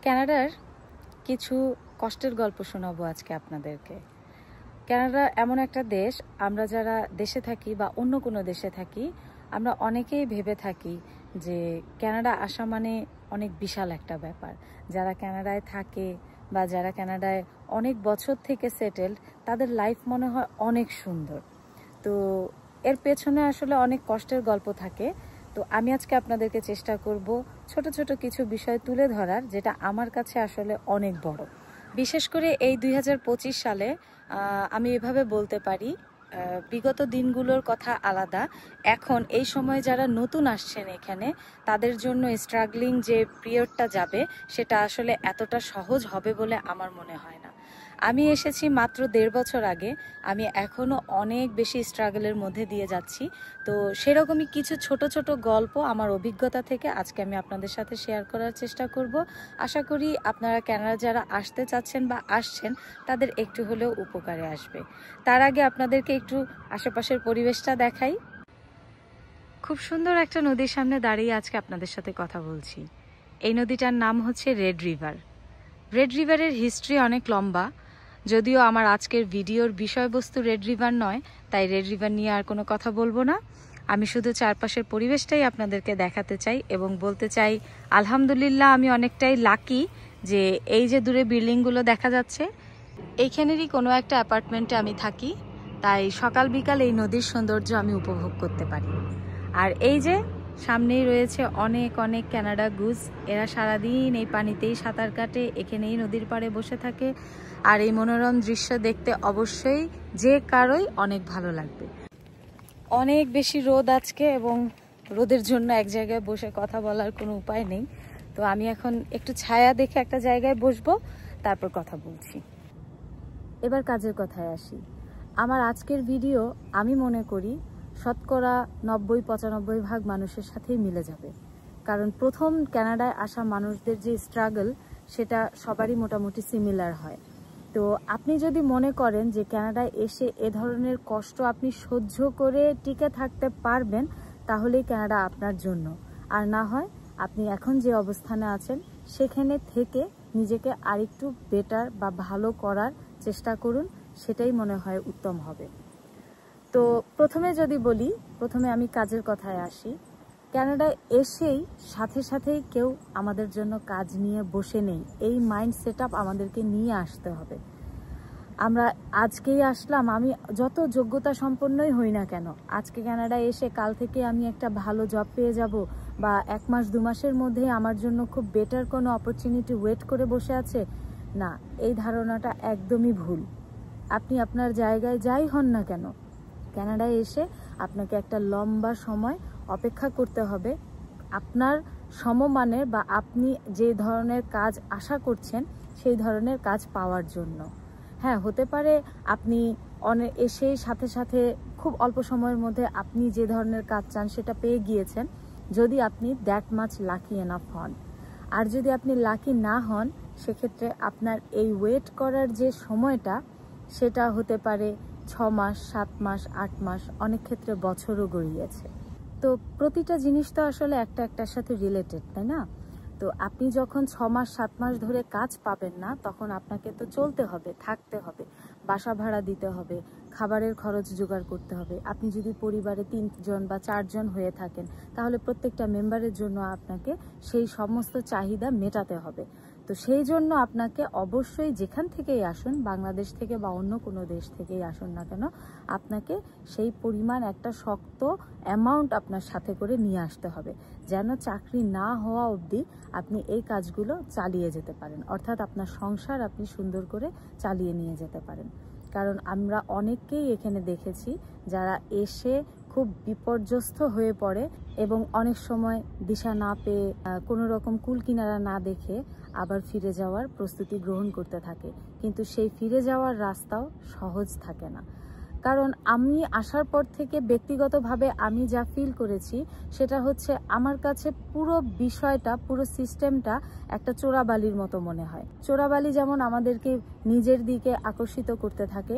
কানাডার কিছু কষ্টের গল্প শোনাবো আজকে আপনাদেরকে। কানাডা এমন একটা দেশ, আমরা যারা দেশে থাকি বা অন্য কোনো দেশে থাকি, আমরা অনেকেই ভেবে থাকি যে কানাডা আসা মানে অনেক বিশাল একটা ব্যাপার। যারা কানাডায় থাকে বা যারা কানাডায় অনেক বছর থেকে সেটেলড, তাদের লাইফ মনে হয় অনেক সুন্দর। তো এর পেছনে আসলে অনেক কষ্টের গল্প থাকে। তো আমি আজকে আপনাদেরকে চেষ্টা করব ছোট ছোট কিছু বিষয় তুলে ধরার, যেটা আমার কাছে আসলে অনেক বড়। বিশেষ করে এই 2025 সালে আমি এভাবে বলতে পারি, বিগত দিনগুলোর কথা আলাদা। এখন এই সময় যারা নতুন আসছেন এখানে, তাদের জন্য স্ট্রাগলিং যে পিরিয়ডটা যাবে, সেটা আসলে এতটা সহজ হবে বলে আমার মনে হয় না। আমি এসেছি মাত্র 1.5 বছর আগে, আমি এখনও অনেক বেশি স্ট্রাগলের মধ্যে দিয়ে যাচ্ছি। তো সেরকমই কিছু ছোট ছোট গল্প আমার অভিজ্ঞতা থেকে আজকে আমি আপনাদের সাথে শেয়ার করার চেষ্টা করব। আশা করি আপনারা কানাডা যারা আসতে চাচ্ছেন বা আসছেন, তাদের একটু হলেও উপকারে আসবে। তার আগে আপনাদেরকে একটু আশেপাশের পরিবেশটা দেখাই। খুব সুন্দর একটা নদীর সামনে দাঁড়িয়ে আজকে আপনাদের সাথে কথা বলছি। এই নদীটার নাম হচ্ছে রেড রিভার। রেড রিভারের হিস্ট্রি অনেক লম্বা, যদিও আমার আজকের ভিডিওর বিষয়বস্তু রেড রিভার নয়, তাই রেড রিভার নিয়ে আর কোনো কথা বলবো না। আমি শুধু চারপাশের পরিবেশটাই আপনাদেরকে দেখাতে চাই এবং বলতে চাই আলহামদুলিল্লাহ আমি অনেকটাই লাকি যে এই যে দূরে বিল্ডিংগুলো দেখা যাচ্ছে, এইখানেরই কোনো একটা অ্যাপার্টমেন্টে আমি থাকি, তাই সকাল বিকাল এই নদীর সৌন্দর্য আমি উপভোগ করতে পারি। আর এই যে সামনেই রয়েছে অনেক অনেক কানাডা গুজ, এরা সারাদিন এই পানিতেই সাঁতার কাটে, এখানেই নদীর পাড়ে বসে থাকে। আর এই মনোরম দৃশ্য দেখতে অবশ্যই যে কারোই অনেক ভালো লাগবে। অনেক বেশি রোদ আজকে, এবং রোদের জন্য এক জায়গায় বসে কথা বলার কোনো উপায় নেই। তো আমি এখন একটু ছায়া দেখে একটা জায়গায় বসবো, তারপর কথা বলছি। এবার কাজের কথায় আসি। আমার আজকের ভিডিও আমি মনে করি শতকরা 90-95 ভাগ মানুষের সাথেই মিলে যাবে, কারণ প্রথম কানাডায় আসা মানুষদের যে স্ট্রাগল, সেটা সবারই মোটামুটি সিমিলার হয়। তো আপনি যদি মনে করেন যে কানাডায় এসে এ ধরনের কষ্ট আপনি সহ্য করে টিকে থাকতে পারবেন, তাহলেই কানাডা আপনার জন্য। আর না হয় আপনি এখন যে অবস্থানে আছেন সেখানে থেকে নিজেকে আরেকটু বেটার বা ভালো করার চেষ্টা করুন, সেটাই মনে হয় উত্তম হবে। তো প্রথমে যদি বলি, প্রথমে আমি কাজের কথায় আসি। কানাডায় এসেই সাথে সাথেই কেউ আমাদের জন্য কাজ নিয়ে বসে নেই, এই মাইন্ড সেট আপ আমাদেরকে নিয়ে আসতে হবে। আমরা আজকেই আসলাম, আমি যত যোগ্যতা সম্পন্নই হই না কেন, আজকে কানাডায় এসে কাল থেকে আমি একটা ভালো জব পেয়ে যাব, বা 1 মাস 2 মাসের মধ্যে আমার জন্য খুব বেটার কোনো অপরচুনিটি ওয়েট করে বসে আছে, না, এই ধারণাটা একদমই ভুল। আপনি আপনার জায়গায় যাই হন না কেন, কানাডায় এসে আপনাকে একটা লম্বা সময় অপেক্ষা করতে হবে আপনার সমমানের বা আপনি যে ধরনের কাজ আশা করছেন সেই ধরনের কাজ পাওয়ার জন্য। হ্যাঁ, হতে পারে আপনি এসে সাথে সাথে খুব অল্প সময়ের মধ্যে আপনি যে ধরনের কাজ চান সেটা পেয়ে গিয়েছেন, যদি আপনি দ্যাট মাচ লাকি এনাফ হন। আর যদি আপনি লাকি না হন, সেক্ষেত্রে আপনার এই ওয়েট করার যে সময়টা, সেটা হতে পারে 6 মাস, 7 মাস, 8 মাস, অনেক ক্ষেত্রে বছরও গড়িয়েছে। তো প্রতিটা জিনিস তো আসলে একটা একটার সাথে রিলেটেড, তাই না? তো আপনি যখন 6 মাস 7 মাস ধরে কাজ পাবেন না, তখন আপনাকে তো চলতে হবে, থাকতে হবে, বাসা ভাড়া দিতে হবে, খাবারের খরচ জোগাড় করতে হবে। আপনি যদি পরিবারে 3 জন বা 4 জন হয়ে থাকেন, তাহলে প্রত্যেকটা মেম্বারের জন্য আপনাকে সেই সমস্ত চাহিদা মেটাতে হবে। তো সেই জন্য আপনাকে অবশ্যই যেখান থেকেই আসুন, বাংলাদেশ থেকে বা অন্য কোনো দেশ থেকেই আসুন না কেন, আপনাকে সেই পরিমাণ একটা শক্ত অ্যামাউন্ট আপনার সাথে করে নিয়ে আসতে হবে, যেন চাকরি না হওয়া অবধি আপনি এই কাজগুলো চালিয়ে যেতে পারেন, অর্থাৎ আপনার সংসার আপনি সুন্দর করে চালিয়ে নিয়ে যেতে পারেন। কারণ আমরা অনেককেই এখানে দেখেছি যারা এসে খুব বিপর্যস্ত হয়ে পড়ে এবং অনেক সময় দিশা না পেয়ে, কোনো রকম কুল কিনারা না দেখে আবার ফিরে যাওয়ার প্রস্তুতি গ্রহণ করতে থাকে, কিন্তু সেই ফিরে যাওয়ার রাস্তাও সহজ থাকে না। কারণ আমি আসার পর থেকে ব্যক্তিগতভাবে আমি যা ফিল করেছি, সেটা হচ্ছে আমার কাছে পুরো বিষয়টা, পুরো সিস্টেমটা একটা চোরাবালির মতো মনে হয়। চোরাবালি যেমন আমাদেরকে নিজের দিকে আকর্ষিত করতে থাকে,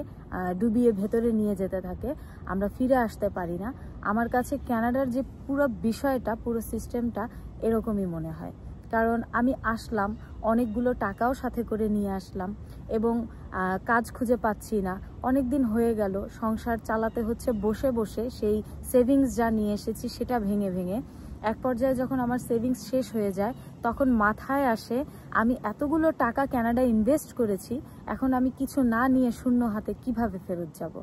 ডুবিয়ে ভেতরে নিয়ে যেতে থাকে, আমরা ফিরে আসতে পারি না। আমার কাছে কানাডার যে পুরো বিষয়টা, পুরো সিস্টেমটা এরকমই মনে হয়। কারণ আমি আসলাম, অনেকগুলো টাকাও সাথে করে নিয়ে আসলাম এবং কাজ খুঁজে পাচ্ছি না, অনেক দিন হয়ে গেল, সংসার চালাতে হচ্ছে বসে বসে, সেই সেভিংস যা নিয়ে এসেছি সেটা ভেঙে ভেঙে। এক পর্যায়ে যখন আমার সেভিংস শেষ হয়ে যায় তখন মাথায় আসে আমি এতগুলো টাকা কানাডায় ইনভেস্ট করেছি, এখন আমি কিছু না নিয়ে শূন্য হাতে কিভাবে ফেরত যাব।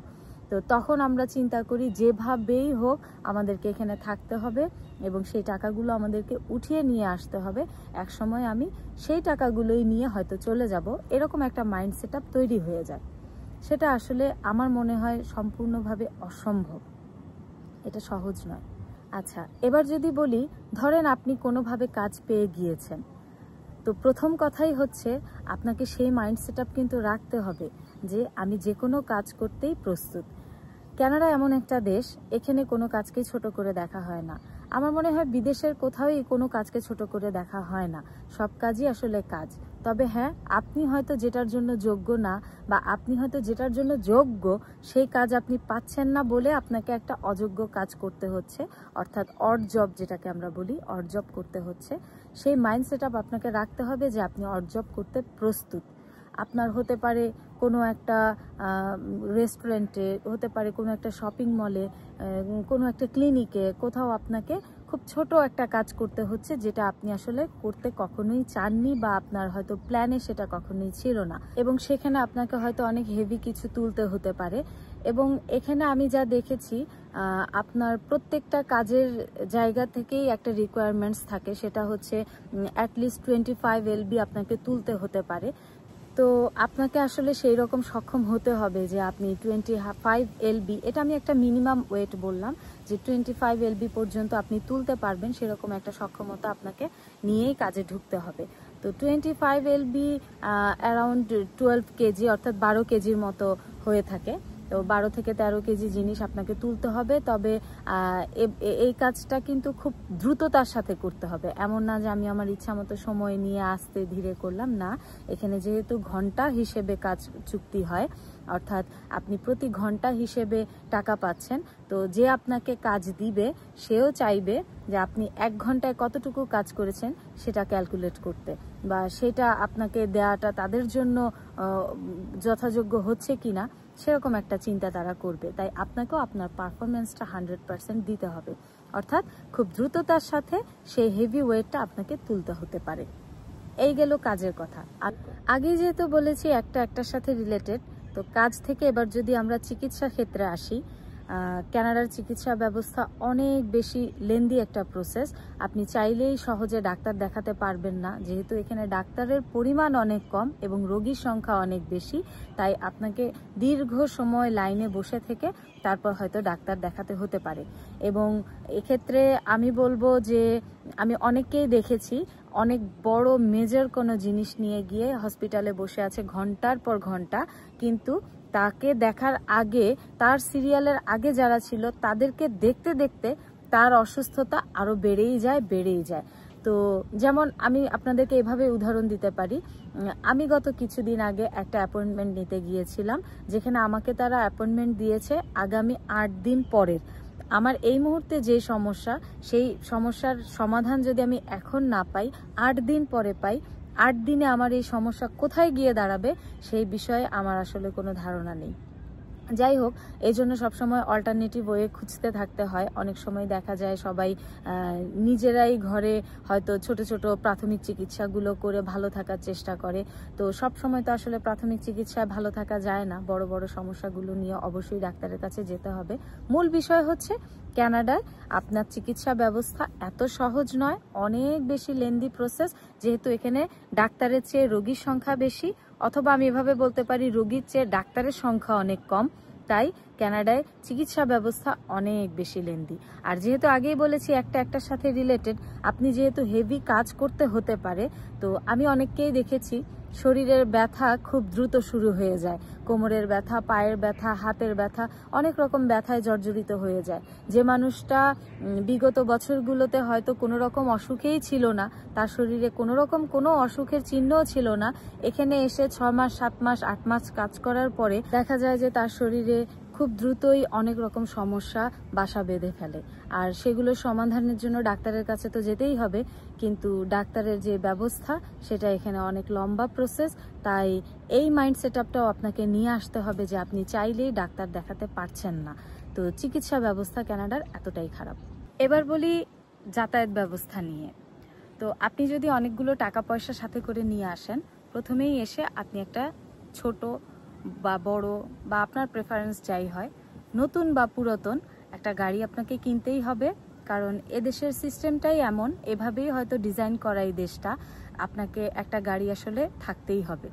তো তখন আমরা চিন্তা করি যেভাবেই হোক আমাদেরকে এখানে থাকতে হবে এবং সেই টাকাগুলো আমাদেরকে উঠিয়ে নিয়ে আসতে হবে। এক সময় আমি সেই টাকাগুলোই নিয়ে হয়তো চলে যাব, এরকম একটা মাইন্ড সেট আপ তৈরি হয়ে যায়। সেটা আসলে আমার মনে হয় সম্পূর্ণভাবে অসম্ভব, এটা সহজ নয়। আচ্ছা, এবার যদি বলি, ধরেন আপনি কোনোভাবে কাজ পেয়ে গিয়েছেন, তো প্রথম কথাই হচ্ছে আপনাকে সেই মাইন্ড সেট আপ কিন্তু রাখতে হবে যে আমি যে কোনো কাজ করতেই প্রস্তুত। কানাডা এমন একটা দেশ, এখানে কোনো কাজকেই ছোট করে দেখা হয় না। আমার মনে হয় বিদেশের কোথাওই কোনো কাজকে ছোট করে দেখা হয় না, সব কাজই আসলে কাজ। তবে হ্যাঁ, আপনি হয়তো যেটার জন্য যোগ্য না বা আপনি হয়তো যেটার জন্য যোগ্য সেই কাজ আপনি পাচ্ছেন না বলে আপনাকে একটা অযোগ্য কাজ করতে হচ্ছে, অর্থাৎ অড জব যেটাকে আমরা বলি, অড জব করতে হচ্ছে। সেই মাইন্ড সেট আপ আপনাকে রাখতে হবে যে আপনি অড জব করতে প্রস্তুত। আপনার হতে পারে কোনো একটা রেস্টুরেন্টে, হতে পারে কোনো একটা শপিং মলে, কোনো একটা ক্লিনিকে, কোথাও আপনাকে খুব ছোট একটা কাজ করতে হচ্ছে যেটা আপনি আসলে করতে কখনোই চাননি বা আপনার হয়তো প্ল্যানে সেটা কখনোই ছিল না, এবং সেখানে আপনাকে হয়তো অনেক হেভি কিছু তুলতে হতে পারে। এবং এখানে আমি যা দেখেছি, আপনার প্রত্যেকটা কাজের জায়গা থেকেই একটা রিকোয়ারমেন্টস থাকে, সেটা হচ্ছে অ্যাটলিস্ট 25 LB আপনাকে তুলতে হতে পারে। তো আপনাকে আসলে সেই রকম সক্ষম হতে হবে যে আপনি 25 LB, এটা আমি একটা মিনিমাম ওয়েট বললাম, যে 25 LB পর্যন্ত আপনি তুলতে পারবেন, সেরকম একটা সক্ষমতা আপনাকে নিয়েই কাজে ঢুকতে হবে। তো 25 LB অ্যারাউন্ড 12 কেজি, অর্থাৎ 12 কেজির মতো হয়ে থাকে। তো 12 থেকে 13 কেজি জিনিস আপনাকে তুলতে হবে। তবে এই কাজটা কিন্তু খুব দ্রুততার সাথে করতে হবে, এমন না যে আমি আমার ইচ্ছা মতো সময় নিয়ে আস্তে ধীরে করলাম, না। এখানে যেহেতু ঘন্টা হিসেবে কাজ চুক্তি হয়, অর্থাৎ আপনি প্রতি ঘন্টা হিসেবে টাকা পাচ্ছেন, তো যে আপনাকে কাজ দিবে সেও চাইবে যে আপনি 1 ঘন্টায় কতটুকু কাজ করেছেন সেটা ক্যালকুলেট করতে, বা সেটা আপনাকে দেওয়াটা তাদের জন্য যথাযোগ্য হচ্ছে কিনা সেরকম একটা চিন্তা তারা করবে। তাই আপনাকেও আপনার পারফরমেন্সটা 100% দিতে হবে, অর্থাৎ খুব দ্রুততার সাথে সেই হেভি ওয়েটটা আপনাকে তুলতে হতে পারে। এই গেল কাজের কথা। আর আগেই যেহেতু বলেছি একটা একটার সাথে রিলেটেড, তো কাজ থেকে এবার যদি আমরা চিকিৎসা ক্ষেত্রে আসি, কানাডার চিকিৎসা ব্যবস্থা অনেক বেশি লেন্দি একটা প্রসেস। আপনি চাইলেই সহজে ডাক্তার দেখাতে পারবেন না, যেহেতু এখানে ডাক্তারের পরিমাণ অনেক কম এবং রোগীর সংখ্যা অনেক বেশি। তাই আপনাকে দীর্ঘ সময় লাইনে বসে থেকে তারপর হয়তো ডাক্তার দেখাতে হতে পারে। এবং এক্ষেত্রে আমি বলবো যে আমি অনেককেই দেখেছি অনেক বড় মেজর কোনো জিনিস নিয়ে গিয়ে হসপিটালে বসে আছে ঘন্টার পর ঘন্টা, কিন্তু তাকে দেখার আগে, তার সিরিয়ালের আগে যারা ছিল তাদেরকে দেখতে দেখতে তার অসুস্থতা আরো বেড়েই যায়। তো যেমন আমি আপনাদেরকে এভাবে উদাহরণ দিতে পারি, আমি গত কিছুদিন আগে একটা অ্যাপয়েন্টমেন্ট নিতে গিয়েছিলাম, যেখানে আমাকে তারা অ্যাপয়েন্টমেন্ট দিয়েছে আগামী 8 দিন পরের। আমার এই মুহূর্তে যে সমস্যা, সেই সমস্যার সমাধান যদি আমি এখন না পাই, 8 দিন পরে পাই, 8 দিনে আমার এই সমস্যা কোথায় গিয়ে দাঁড়াবে সেই বিষয়ে আমার আসলে কোনো ধারণা নেই। যাই হোক, এই জন্য সবসময় অল্টারনেটিভ ওয়ে খুঁজতে থাকতে হয়। অনেক সময় দেখা যায় সবাই নিজেরাই ঘরে হয়তো ছোট ছোট প্রাথমিক চিকিৎসাগুলো করে ভালো থাকার চেষ্টা করে। তো সব সময় তো আসলে প্রাথমিক চিকিৎসায় ভালো থাকা যায় না, বড় বড় সমস্যাগুলো নিয়ে অবশ্যই ডাক্তারের কাছে যেতে হবে। মূল বিষয় হচ্ছে কানাডায় আপনার চিকিৎসা ব্যবস্থা এত সহজ নয়, অনেক বেশি লেন্দি প্রসেস, যেহেতু এখানে ডাক্তারের চেয়ে রোগীর সংখ্যা বেশি, অথবা আমি এভাবে বলতে পারি রোগীর চেয়ে ডাক্তারের সংখ্যা অনেক কম। তাই কানাডায় চিকিৎসা ব্যবস্থা অনেক বেশি লেন্দি। আর যেহেতু আগেই বলেছি একটা একটার সাথে রিলেটেড, আপনি যেহেতু হেভি কাজ করতে হতে পারে, তো আমি অনেককেই দেখেছি শরীরের ব্যথা খুব দ্রুত শুরু হয়ে যায়, কোমরের ব্যথা, পায়ের ব্যথা, হাতের ব্যথা, অনেক রকম ব্যথায় জর্জরিত হয়ে যায়। যে মানুষটা বিগত বছরগুলোতে হয়তো কোনো রকম অসুখেই ছিল না, তার শরীরে কোনো রকম কোনো অসুখের চিহ্নও ছিল না, এখানে এসে 6 মাস, 7 মাস, 8 মাস কাজ করার পরে দেখা যায় যে তার শরীরে খুব দ্রুতই অনেক রকম সমস্যা বাসা বেঁধে ফেলে। আর সেগুলোর সমাধানের জন্য ডাক্তারের কাছে তো যেতেই হবে, কিন্তু ডাক্তারের যে ব্যবস্থা সেটা এখানে অনেক লম্বা প্রসেস। তাই এই মাইন্ড সেটআপটাও আপনাকে নিয়ে আসতে হবে যে আপনি চাইলেই ডাক্তার দেখাতে পারছেন না। তো চিকিৎসা ব্যবস্থা কানাডার এতটাই খারাপ। এবার বলি যাতায়াত ব্যবস্থা নিয়ে। তো আপনি যদি অনেকগুলো টাকা পয়সা সাথে করে নিয়ে আসেন, প্রথমেই এসে আপনি একটা ছোট বা বড় বা আপনার প্রেফারেন্স যাই হয়, নতুন বা পুরাতন একটা গাড়ি আপনাকে কিনতেই হবে। কারণ এদেশের সিস্টেমটাই এমন, এভাবেই হয়তো ডিজাইন করা এই দেশটা, আপনাকে একটা গাড়ি আসলে থাকতেই হবে।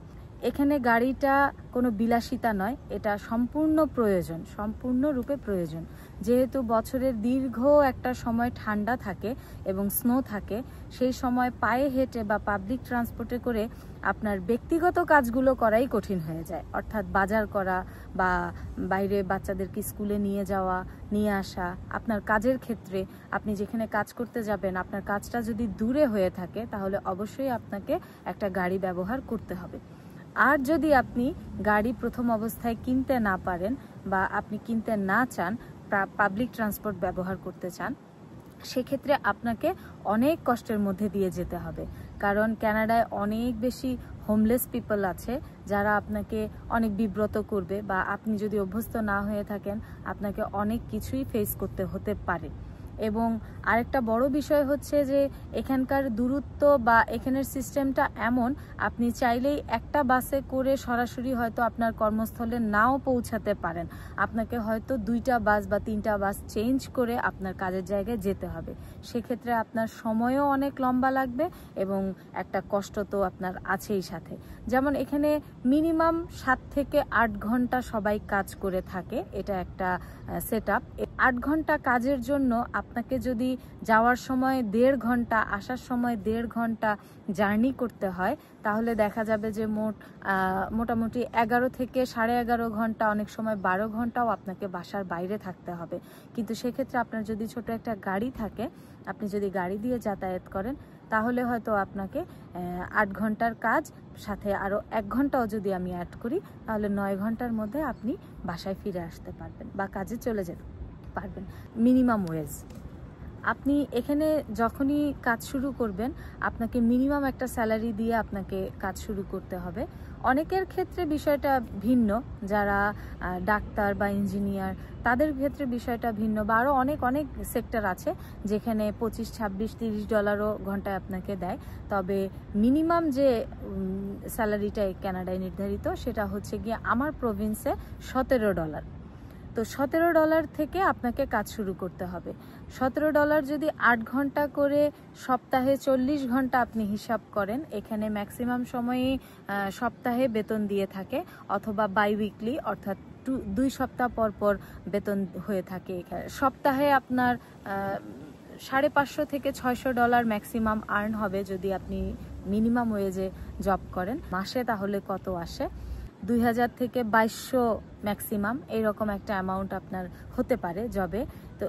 এখানে গাড়িটা কোনো বিলাসিতা নয়, এটা সম্পূর্ণ প্রয়োজন, সম্পূর্ণরূপে প্রয়োজন। যেহেতু বছরের দীর্ঘ একটা সময় ঠান্ডা থাকে এবং স্নো থাকে, সেই সময় পায়ে হেঁটে বা পাবলিক ট্রান্সপোর্টে করে আপনার ব্যক্তিগত কাজগুলো করাই কঠিন হয়ে যায়। অর্থাৎ বাজার করা বা বাইরে বাচ্চাদেরকে স্কুলে নিয়ে যাওয়া, নিয়ে আসা, আপনার কাজের ক্ষেত্রে আপনি যেখানে কাজ করতে যাবেন, আপনার কাজটা যদি দূরে হয়ে থাকে তাহলে অবশ্যই আপনাকে একটা গাড়ি ব্যবহার করতে হবে। আর যদি আপনি গাড়ি প্রথম অবস্থায় কিনতে না পারেন বা আপনি কিনতে না চান, পাবলিক ট্রান্সপোর্ট ব্যবহার করতে চান, সেক্ষেত্রে আপনাকে অনেক কষ্টের মধ্যে দিয়ে যেতে হবে। কারণ কানাডায় অনেক বেশি হোমলেস পিপল আছে যারা আপনাকে অনেক বিব্রত করবে, বা আপনি যদি অভ্যস্ত না হয়ে থাকেন আপনাকে অনেক কিছুই ফেস করতে হতে পারে। এবং আরেকটা বড় বিষয় হচ্ছে যে এখানকার দূরত্ব বা এখানের সিস্টেমটা এমন, আপনি চাইলেই একটা বাসে করে সরাসরি হয়তো আপনার কর্মস্থলে নাও পৌঁছাতে পারেন, আপনাকে হয়তো 2টা বাস বা 3টা বাস চেঞ্জ করে আপনার কাজের জায়গায় যেতে হবে। সেক্ষেত্রে আপনার সময়ও অনেক লম্বা লাগবে এবং একটা কষ্ট তো আপনার আছেই সাথে। যেমন এখানে মিনিমাম 7 থেকে 8 ঘন্টা সবাই কাজ করে থাকে, এটা একটা সেটআপ। 8 ঘন্টা কাজের জন্য আপনাকে যদি যাওয়ার সময় 1.5 ঘন্টা, আসার সময় 1.5 ঘন্টা জার্নি করতে হয়, তাহলে দেখা যাবে যে মোটামুটি 11 থেকে 11.5 ঘন্টা, অনেক সময় 12 ঘন্টাও আপনাকে বাসার বাইরে থাকতে হবে। কিন্তু সেক্ষেত্রে আপনার যদি ছোট একটা গাড়ি থাকে, আপনি যদি গাড়ি দিয়ে যাতায়াত করেন, তাহলে হয়তো আপনাকে 8 ঘন্টার কাজ সাথে আরও 1 ঘন্টাও যদি আমি অ্যাড করি, তাহলে 9 ঘন্টার মধ্যে আপনি বাসায় ফিরে আসতে পারবেন বা কাজে চলে যেতে পারবেন। Minimum wedge. আপনি এখানে যখনই কাজ শুরু করবেন, আপনাকে মিনিমাম একটা স্যালারি দিয়ে আপনাকে কাজ শুরু করতে হবে। অনেকের ক্ষেত্রে বিষয়টা ভিন্ন, যারা ডাক্তার বা ইঞ্জিনিয়ার, তাদের ক্ষেত্রে বিষয়টা ভিন্ন, বা আরও অনেক অনেক সেক্টর আছে যেখানে 25, 26, 30 ডলারও ঘন্টায় আপনাকে দেয়। তবে মিনিমাম যে স্যালারিটা কানাডায় নির্ধারিত, সেটা হচ্ছে গিয়ে আমার প্রভিন্সে $17। তো $17 থেকে আপনাকে কাজ শুরু করতে হবে। $17 যদি 8 ঘন্টা করে সপ্তাহে 40 ঘন্টা আপনি হিসাব করেন, এখানে ম্যাক্সিমাম সময়ই সপ্তাহে বেতন দিয়ে থাকে, অথবা বাই উইকলি, অর্থাৎ 2 সপ্তাহ পর পর বেতন হয়ে থাকে। এখানে সপ্তাহে আপনার $550 থেকে $600 ম্যাক্সিমাম আর্ন হবে যদি আপনি মিনিমাম ওয়েজে জব করেন। মাসে তাহলে কত আসে? 2000 থেকে 2200 ম্যাক্সিমাম, এইরকম একটা অ্যামাউন্ট আপনার হতে পারে জবে। তো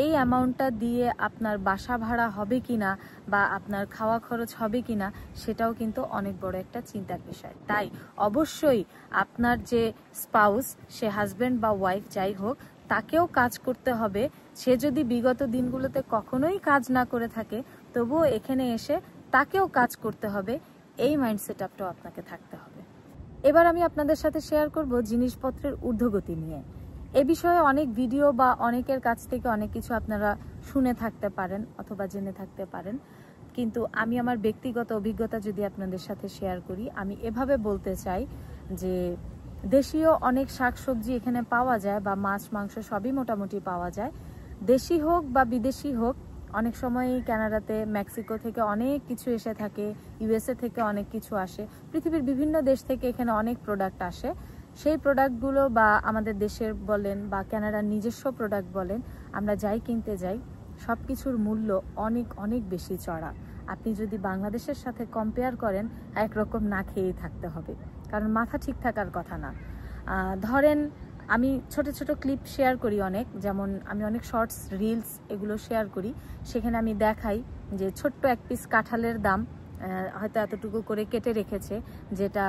এই অ্যামাউন্টটা দিয়ে আপনার বাসা ভাড়া হবে কিনা বা আপনার খাওয়া খরচ হবে কিনা, সেটাও কিন্তু অনেক বড় একটা চিন্তার বিষয়। তাই অবশ্যই আপনার যে স্পাউস, সে হাজব্যান্ড বা ওয়াইফ যাই হোক, তাকেও কাজ করতে হবে। সে যদি বিগত দিনগুলোতে কখনোই কাজ না করে থাকে, তবুও এখানে এসে তাকেও কাজ করতে হবে। এই মাইন্ডসেট আপটাও আপনাকে থাকতে হবে। এবার আমি আপনাদের সাথে শেয়ার করব জিনিসপত্রের ঊর্ধ্বগতি নিয়ে। এ বিষয়ে অনেক ভিডিও বা অনেকের কাছ থেকে অনেক কিছু আপনারা শুনে থাকতে পারেন অথবা জেনে থাকতে পারেন, কিন্তু আমি আমার ব্যক্তিগত অভিজ্ঞতা যদি আপনাদের সাথে শেয়ার করি, আমি এভাবে বলতে চাই যে দেশীয় অনেক শাকসবজি এখানে পাওয়া যায়, বা মাছ মাংস সবই মোটামুটি পাওয়া যায়। দেশি হোক বা বিদেশি হোক, অনেক সময়ই কানাডাতে মেক্সিকো থেকে অনেক কিছু এসে থাকে, ইউএসএ থেকে অনেক কিছু আসে, পৃথিবীর বিভিন্ন দেশ থেকে এখানে অনেক প্রোডাক্ট আসে। সেই প্রোডাক্টগুলো বা আমাদের দেশের বলেন বা কানাডার নিজস্ব প্রোডাক্ট বলেন, আমরা যাই কিনতে যাই, সব কিছুর মূল্য অনেক অনেক বেশি চড়া। আপনি যদি বাংলাদেশের সাথে কম্পেয়ার করেন, একরকম না খেয়েই থাকতে হবে, কারণ মাথা ঠিক থাকার কথা না। ধরেন আমি ছোট ছোট ক্লিপ শেয়ার করি অনেক, যেমন আমি অনেক শর্টস, রিলস এগুলো শেয়ার করি, সেখানে আমি দেখাই যে ছোট্ট এক পিস কাঁঠালের দাম হয়তো এতটুকু করে কেটে রেখেছে, যেটা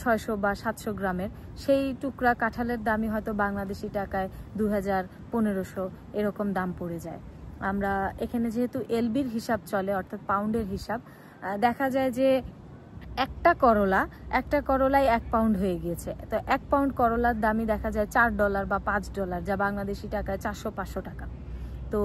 600 বা 700 গ্রামের, সেই টুকরা কাঁঠালের দামই হয়তো বাংলাদেশি টাকায় 2000-1500 এরকম দাম পড়ে যায়। আমরা এখানে যেহেতু এলবির হিসাব চলে, অর্থাৎ পাউন্ডের হিসাব, দেখা যায় যে একটা করলায় 1 পাউন্ড হয়ে গিয়েছে। তো 1 পাউন্ড করলার দামই দেখা যায় $4 বা $5, যা বাংলাদেশি টাকায় 400-500 টাকা। তো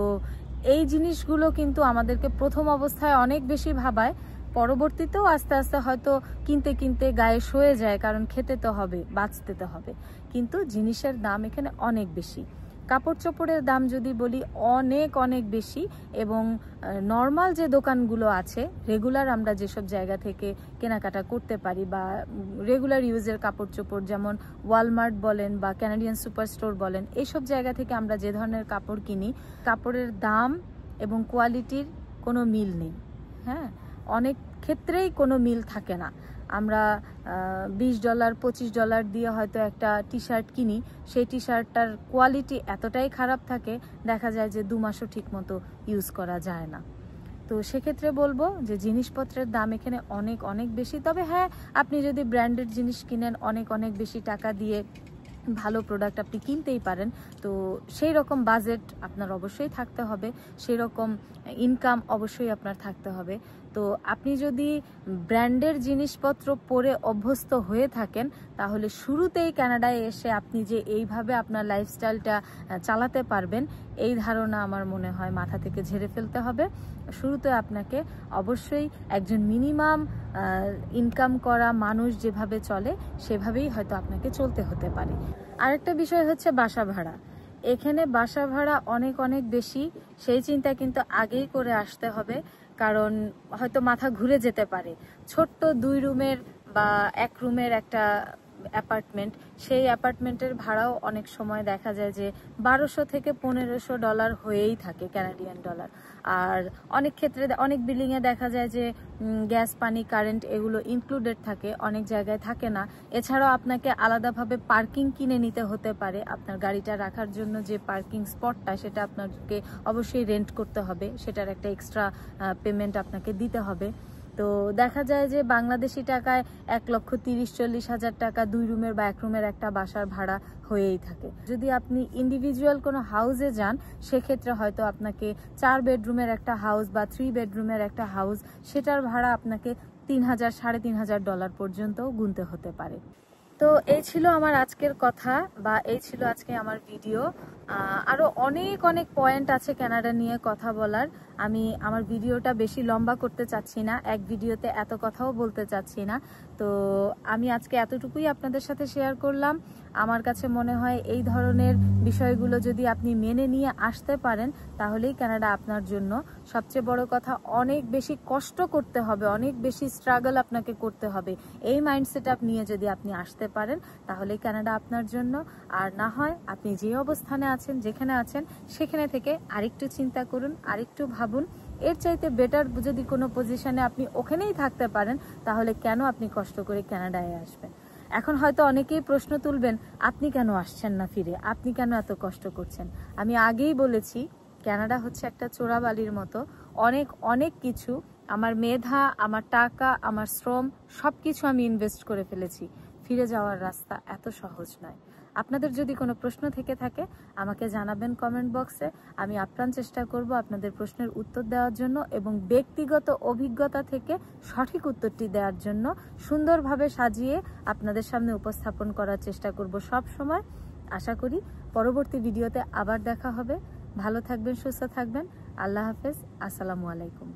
এই জিনিসগুলো কিন্তু আমাদেরকে প্রথম অবস্থায় অনেক বেশি ভাবায়, পরবর্তীতেও আস্তে আস্তে হয়তো কিনতে কিনতে গায়ে সয়ে যায়, কারণ খেতে তো হবে, বাঁচতে তো হবে। কিন্তু জিনিসের দাম এখানে অনেক বেশি। কাপড় চোপড়ের দাম যদি বলি, অনেক অনেক বেশি। এবং নর্মাল যে দোকানগুলো আছে, রেগুলার আমরা যেসব জায়গা থেকে কেনাকাটা করতে পারি বা রেগুলার ইউজের কাপড় চোপড়, যেমন ওয়ালমার্ট বলেন বা ক্যানাডিয়ান সুপার স্টোর বলেন, এইসব জায়গা থেকে আমরা যে ধরনের কাপড় কিনি, কাপড়ের দাম এবং কোয়ালিটির কোনো মিল নেই। হ্যাঁ, অনেক ক্ষেত্রেই কোনো মিল থাকে না। আমরা $20-25 দিয়ে হয়তো একটা টি শার্ট কিনি, সেই টি শার্টটার কোয়ালিটি এতটাই খারাপ থাকে, দেখা যায় যে 2 মাসও ঠিক মতো ইউজ করা যায় না। তো সেক্ষেত্রে বলবো যে জিনিসপত্রের দাম এখানে অনেক অনেক বেশি। তবে হ্যাঁ, আপনি যদি ব্র্যান্ডেড জিনিস কিনেন, অনেক অনেক বেশি টাকা দিয়ে ভালো প্রোডাক্ট আপনি কিনতেই পারেন। তো সেই রকম বাজেট আপনার অবশ্যই থাকতে হবে, সেই রকম ইনকাম অবশ্যই আপনার থাকতে হবে। তো আপনি যদি ব্র্যান্ডের জিনিসপত্র পরে অভ্যস্ত হয়ে থাকেন, তাহলে শুরুতেই কানাডায় এসে আপনি যে এইভাবে আপনার লাইফস্টাইলটা চালাতে পারবেন, এই ধারণা আমার মনে হয় মাথা থেকে ঝেড়ে ফেলতে হবে। শুরুতে আপনাকে অবশ্যই একজন মিনিমাম ইনকাম করা মানুষ যেভাবে চলে, সেভাবেই হয়তো আপনাকে চলতে হতে পারে। আরেকটা বিষয় হচ্ছে বাসা ভাড়া। এখানে বাসা ভাড়া অনেক অনেক বেশি, সেই চিন্তা কিন্তু আগেই করে আসতে হবে, কারণ হয়তো মাথা ঘুরে যেতে পারে। ছোট্ট 2 রুমের বা 1 রুমের একটা অ্যাপার্টমেন্ট, সেই অ্যাপার্টমেন্টের ভাড়াও অনেক সময় দেখা যায় যে $1200 থেকে $1500 হয়েই থাকে, ক্যানাডিয়ান ডলার। আর অনেক ক্ষেত্রে অনেক বিল্ডিংয়ে দেখা যায় যে গ্যাস, পানি, কারেন্ট এগুলো ইনক্লুডেড থাকে, অনেক জায়গায় থাকে না। এছাড়াও আপনাকে আলাদাভাবে পার্কিং কিনে নিতে হতে পারে। আপনার গাড়িটা রাখার জন্য যে পার্কিং স্পটটা, সেটা আপনাকে অবশ্যই রেন্ট করতে হবে, সেটার একটা এক্সট্রা পেমেন্ট আপনাকে দিতে হবে। তো দেখা যায় যে বাংলাদেশি টাকায় 1,30,40 হাজার টাকা 2 রুমের বা 1 রুমের একটা বাসার ভাড়া হয়েই থাকে। যদি আপনি ইন্ডিভিজুয়াল কোনো হাউসে যান, সেক্ষেত্রে হয়তো আপনাকে 4 বেডরুমের একটা হাউস বা 3 বেডরুমের একটা হাউস, সেটার ভাড়া আপনাকে $3,000-3,500 পর্যন্ত গুনতে হতে পারে। তো এই ছিল আমার আজকের কথা, বা এই ছিল আজকে আমার ভিডিও। আরো অনেক অনেক পয়েন্ট আছে কানাডা নিয়ে কথা বলার। আমি আমার ভিডিওটা বেশি লম্বা করতে চাচ্ছি না, এক ভিডিওতে এত কথাও বলতে চাচ্ছি না। তো আমি আজকে এতটুকুই আপনাদের সাথে শেয়ার করলাম। আমার কাছে মনে হয় এই ধরনের বিষয়গুলো যদি আপনি মেনে নিয়ে আসতে পারেন, তাহলেই কানাডা আপনার জন্য। সবচেয়ে বড় কথা, অনেক বেশি কষ্ট করতে হবে, অনেক বেশি স্ট্রাগল আপনাকে করতে হবে। এই মাইন্ডসেট আপ নিয়ে যদি আপনি আসতে পারেন, তাহলেই কানাডা আপনার জন্য। আর না হয় আপনি যে অবস্থানে আছেন, যেখানে আছেন, সেখানে থেকে আরেকটু চিন্তা করুন, আরেকটু ভাবুন। এর চাইতে বেটার যদি কোনো পজিশনে আপনি ওখানেই থাকতে পারেন, তাহলে কেন আপনি কষ্ট করে কানাডায় আসবেন? এখন হয়তো অনেকেই প্রশ্ন তুলবেন, আপনি কেন আসছেন না ফিরে, আপনি কেন এত কষ্ট করছেন? আমি আগেই বলেছি, কানাডা হচ্ছে একটা চোরাবালির মতো। অনেক অনেক কিছু, আমার মেধা, আমার টাকা, আমার শ্রম, সবকিছু আমি ইনভেস্ট করে ফেলেছি। ফিরে যাওয়ার রাস্তা এত সহজ নয়। আপনাদের যদি কোনো প্রশ্ন থেকে থাকে, আমাকে জানাবেন কমেন্ট বক্সে। আমি আপ্রাণ চেষ্টা করব আপনাদের প্রশ্নের উত্তর দেওয়ার জন্য, এবং ব্যক্তিগত অভিজ্ঞতা থেকে সঠিক উত্তরটি দেওয়ার জন্য সুন্দরভাবে সাজিয়ে আপনাদের সামনে উপস্থাপন করার চেষ্টা করব সব সময়। আশা করি পরবর্তী ভিডিওতে আবার দেখা হবে। ভালো থাকবেন, সুস্থ থাকবেন। আল্লাহ হাফেজ। আসসালামু আলাইকুম।